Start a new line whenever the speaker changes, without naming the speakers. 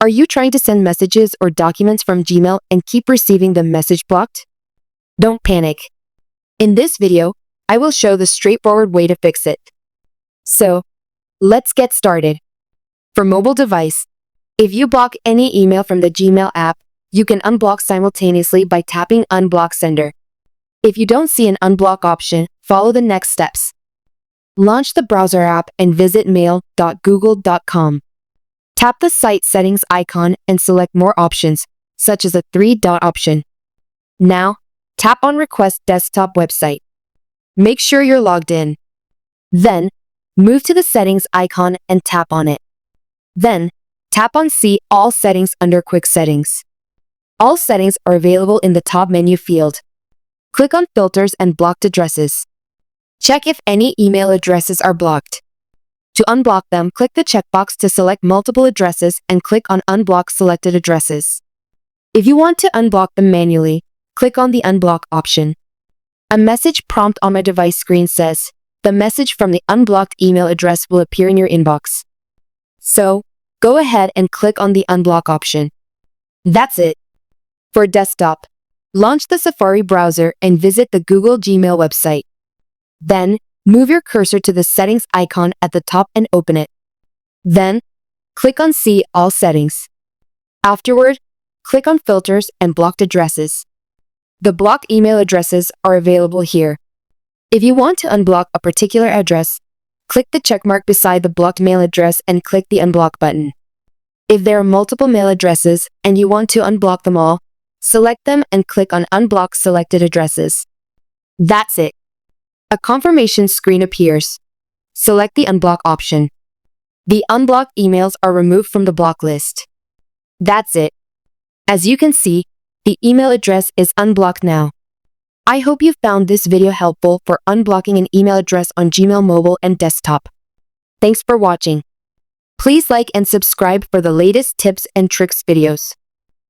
Are you trying to send messages or documents from Gmail and keep receiving the message blocked? Don't panic. In this video, I will show the straightforward way to fix it. So, let's get started. For mobile device, if you block any email from the Gmail app, you can unblock simultaneously by tapping Unblock Sender. If you don't see an unblock option, follow the next steps. Launch the browser app and visit mail.google.com. Tap the site settings icon and select more options, such as a three-dot option. Now, tap on Request Desktop Website. Make sure you're logged in. Then, move to the settings icon and tap on it. Then, tap on See All Settings under Quick Settings. All settings are available in the top menu field. Click on Filters and Blocked Addresses. Check if any email addresses are blocked. To unblock them, click the checkbox to select multiple addresses and click on Unblock Selected Addresses. If you want to unblock them manually, click on the Unblock option. A message prompt on my device screen says, "The message from the unblocked email address will appear in your inbox." So, go ahead and click on the Unblock option. That's it. For desktop, launch the Safari browser and visit the Google Gmail website. Then, move your cursor to the settings icon at the top and open it. Then, click on See All Settings. Afterward, click on Filters and Blocked Addresses. The blocked email addresses are available here. If you want to unblock a particular address, click the checkmark beside the blocked mail address and click the Unblock button. If there are multiple mail addresses and you want to unblock them all, select them and click on Unblock Selected Addresses. That's it. A confirmation screen appears. Select the Unblock option. The unblocked emails are removed from the block list. That's it. As you can see, the email address is unblocked now. I hope you found this video helpful for unblocking an email address on Gmail mobile and desktop. Thanks for watching. Please like and subscribe for the latest tips and tricks videos.